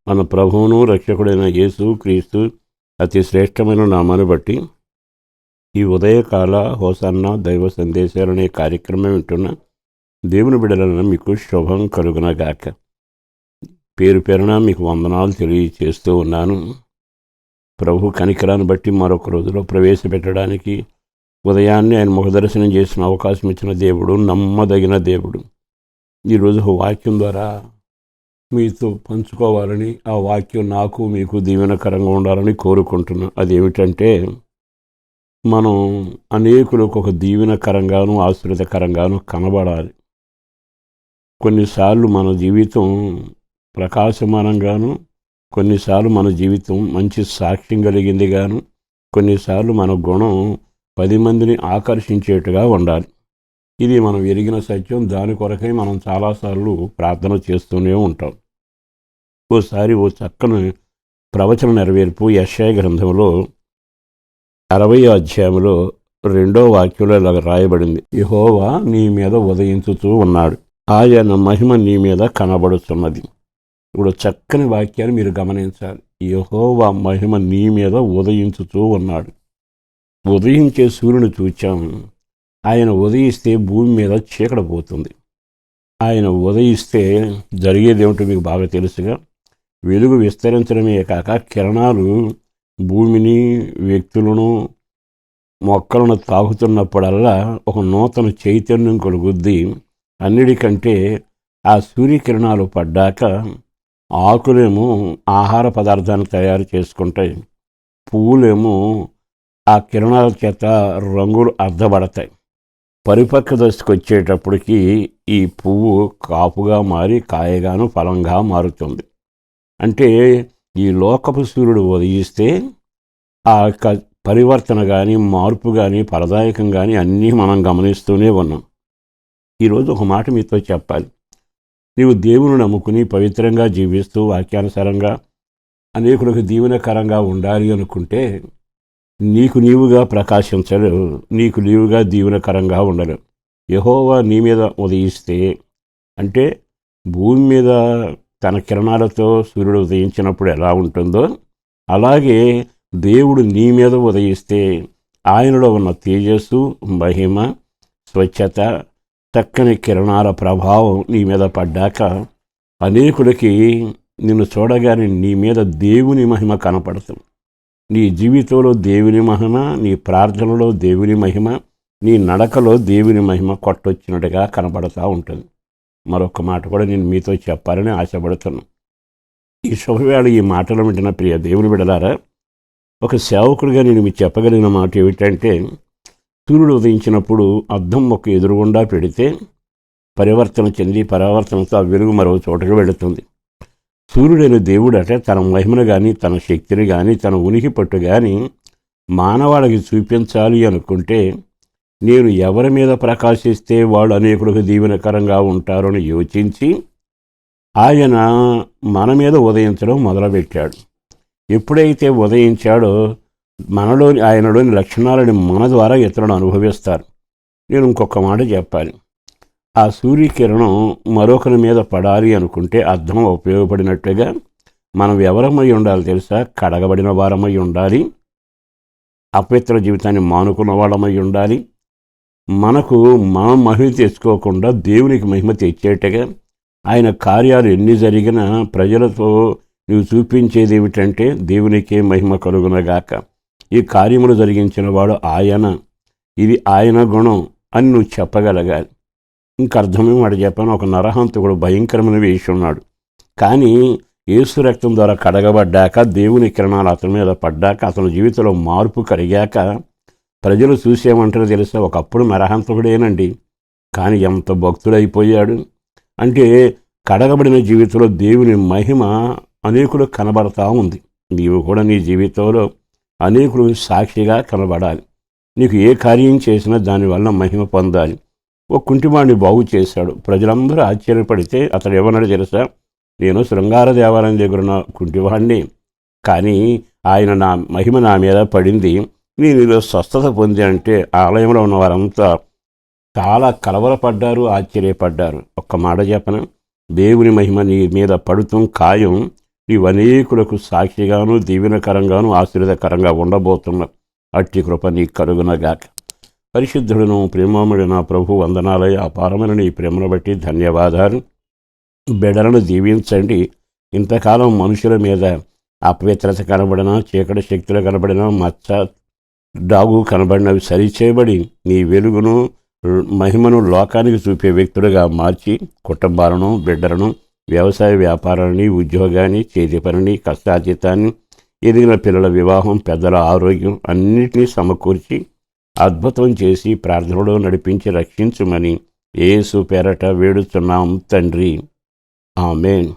మన ప్రభువును రక్షకుడైన యేసు క్రీస్తు అతి శ్రేష్టమైన నామాన్ని బట్టి ఈ ఉదయకాల హోసన్న దైవ సందేశాలనే కార్యక్రమం వింటున్న దేవుని బిడ్డలను మీకు శుభం కలుగునగాక. పేరు పేరున మీకు వందనాలు తెలియచేస్తూ ఉన్నాను. ప్రభు కనికరాన్ని బట్టి మరొక రోజులో ప్రవేశపెట్టడానికి ఉదయాన్నే ఆయన ముఖదర్శనం చేసిన అవకాశం ఇచ్చిన దేవుడు నమ్మదగిన దేవుడు. ఈరోజు వాక్యం ద్వారా మీతో పంచుకోవాలని, ఆ వాక్యం నాకు మీకు దీవెనకరంగా ఉండాలని కోరుకుంటున్నాను. అదేమిటంటే, మనం అనేకులకు ఒక దీవెనకరంగాను ఆశ్రితకరంగాను కనబడాలి. కొన్నిసార్లు మన జీవితం ప్రకాశమానంగాను, కొన్నిసార్లు మన జీవితం మంచి సాక్ష్యం కలిగిందిగాను, కొన్నిసార్లు మన గుణం 10 మందిని ఆకర్షించేట్టుగా ఉండాలి. ఇది మనం ఎరిగిన సత్యం. దాని కొరకై మనం చాలాసార్లు ప్రార్థన చేస్తూనే ఉంటాం. ఓసారి ఓ చక్కని ప్రవచన నెరవేర్పు యెషయా గ్రంథంలో 60వ అధ్యాయంలో 2వ వాక్యంలో ఇలా రాయబడింది: యెహోవా నీ మీద ఉదయించుతూ ఉన్నాడు, ఆయన మహిమ నీ మీద కనబడుతున్నది. ఇప్పుడు చక్కని వాక్యాన్ని మీరు గమనించాలి. యెహోవా మహిమ నీ మీద ఉదయించుతూ ఉన్నాడు. ఉదయించే సూర్యుని చూచాము. ఆయన ఉదయిస్తే భూమి మీద చీకటి పోతుంది. ఆయన ఉదయిస్తే జరిగేదేమిటో మీకు బాగా తెలుసుగా. వెలుగు విస్తరించడమే కాక కిరణాలు భూమిని, వ్యక్తులను, మొక్కలను తాకుతున్నప్పుడల్లా ఒక నూతన చైతన్యం కలుగుద్ది. అన్నిటికంటే ఆ సూర్యకిరణాలు పడ్డాక ఆకులేమో ఆహార పదార్థాన్ని తయారు చేసుకుంటాయి, పువ్వులేమో ఆ కిరణాల చేత రంగులు అద్దబడతాయి. పరిపక్వ దశకు వచ్చేటప్పటికి ఈ పువ్వు కాపుగా మారి కాయగాను ఫలంగా మారుతుంది. అంటే ఈ లోకపు సూర్యుడు ఉదయిస్తే ఆ యొక్క పరివర్తన కానీ, మార్పు కానీ, ఫలదాయకం కానీ అన్నీ మనం గమనిస్తూనే ఉన్నాం. ఈరోజు ఒక మాట మీతో చెప్పాలి. నీవు దేవుని నమ్ముకుని పవిత్రంగా జీవిస్తూ వాక్యానుసారంగా అనేకులకు దీవెనకరంగా ఉండాలి అనుకుంటే నీకు నీవుగా ప్రకాశించలేవు, నీకు నీవుగా దీవెనకరంగా ఉండలేవు. యెహోవా నీ మీద ఉదయిస్తే, అంటే భూమి మీద తన కిరణాలతో సూర్యుడు ఉదయించినప్పుడు ఎలా ఉంటుందో అలాగే దేవుడు నీ మీద ఉదయిస్తే ఆయనలో ఉన్న తేజస్సు, మహిమ, స్వచ్ఛత, చక్కని కిరణాల ప్రభావం నీ మీద పడ్డాక అనేకులకి నిన్ను చూడగానే నీ మీద దేవుని మహిమ కనపడుతుంది. నీ జీవితంలో దేవుని మహిమ, నీ ప్రార్థనలో దేవుని మహిమ, నీ నడకలో దేవుని మహిమ కొట్టొచ్చినట్టుగా కనపడుతూ ఉంటుంది. మరొక మాట కూడా నేను మీతో చెప్పాలని ఆశపడుతున్నాను. ఈ శుభవేళ ఈ మాటలు వింటున్న ప్రియ దేవుని బిడ్డలారా, ఒక సేవకుడిగా నేను మీకు చెప్పగలిగిన మాట ఏమిటంటే, సూర్యుడు ఉదయించినప్పుడు అద్దం ఒక ఎదురుగుండా పెడితే పరివర్తన చెంది పరావర్తనతో ఆ వెలుగు మరో చోటకి వెళుతుంది. సూర్యుడైన దేవుడట తన మహిమను కానీ, తన శక్తిని కానీ, తన ఉనికి పట్టు కానీ మానవాళికి చూపించాలి అనుకుంటే, నేను ఎవరి మీద ప్రకాశిస్తే వాళ్ళు అనేకులకు దీవెనకరంగా ఉంటారని యోచించి ఆయన మన మీద ఉదయించడం మొదలుపెట్టాడు. ఎప్పుడైతే ఉదయించాడో ఆయనలోని లక్షణాలని మన ద్వారా ఇతరులను అనుభవిస్తారు. నేను ఇంకొక మాట చెప్పాలి. ఆ సూర్యకిరణం మరొకరి మీద పడాలి అనుకుంటే అద్దం ఉపయోగపడినట్టుగా మనం ఎవరమై ఉండాలి తెలుసా? కడగబడిన వారమై ఉండాలి, అపవిత్ర జీవితాన్ని మానుకున్న వాళ్ళమై ఉండాలి. మనకు మనం మహిమ తెచ్చుకోకుండా దేవునికి మహిమ తెచ్చేట్టుగా ఆయన కార్యాలు ఎన్ని జరిగినా ప్రజలతో నువ్వు చూపించేది ఏమిటంటే దేవునికే మహిమ కలుగునగాక, ఈ కార్యములు జరిగించిన వాడు ఆయన, ఇది ఆయన గుణం అని నువ్వు చెప్పగలగాలి. ఇంక అర్థమే మాట చెప్పాను. ఒక నరహంతకుడు భయంకరమైన వేసి ఉన్నాడు. కానీ యేసు రక్తం ద్వారా కడగబడ్డాక, దేవుని కిరణాలు అతని మీద పడ్డాక, అతని జీవితంలో మార్పు కలిగాక ప్రజలు చూసేమంటారో తెలుసా? ఒకప్పుడు నరహంతకుడేనండి, కానీ ఎంత భక్తుడైపోయాడు. అంటే కడగబడిన జీవితంలో దేవుని మహిమ అనేకులకు కనబడతా ఉంది. నీవు కూడా నీ జీవితంలో అనేకులు సాక్షిగా కనబడాలి. నీకు ఏ కార్యం చేసినా దానివల్ల మహిమ పొందాలి. ఒక కుంటివాడిని బాగు చేశాడు. ప్రజలందరూ ఆశ్చర్యపడితే అతడు ఏమన్నాడు తెలుసా? నేను శృంగార దేవాలయం దగ్గర ఉన్న కుంటివాడిని, కానీ ఆయన నా మహిమ నా మీద పడింది, నేను ఈరోజు స్వస్థత పొంది. అంటే ఆలయంలో ఉన్న వారంతా చాలా కలవరపడ్డారు, ఆశ్చర్యపడ్డారు. ఒక్క మాట చెప్పన, దేవుని మహిమ నీ మీద పడుతాం ఖాయం. నీవు అనేకులకు సాక్షిగాను దీవెనకరంగాను ఆశీర్వదకరంగా ఉండబోతున్నావు. అట్టి కృప నీ కలుగునగాక. పరిశుద్ధుడును ప్రేమముడి నా ప్రభు, వందనాలయ. అపారమైన నీ ప్రేమను బట్టి ధన్యవాదాలు. బిడ్డలను దీవించండి. ఇంతకాలం మనుషుల మీద అపవిత్రత కనబడినా, చీకటి శక్తులు కనబడినా, మచ్చ డాగు కనబడినవి సరిచేయబడి నీ వెలుగును మహిమను లోకానికి చూపే వ్యక్తులుగా మార్చి కుటుంబాలను, బిడ్డలను, వ్యవసాయ వ్యాపారాన్ని, ఉద్యోగాన్ని, చేతి పనిని, కష్టాతీతాన్ని, ఎదిగిన పిల్లల వివాహం, పెద్దల ఆరోగ్యం అన్నిటినీ సమకూర్చి అద్భుతం చేసి ప్రార్థనలో నడిపించి రక్షించుమని యేసు పేరట వేడుచున్నాం తండ్రి. ఆమేన్.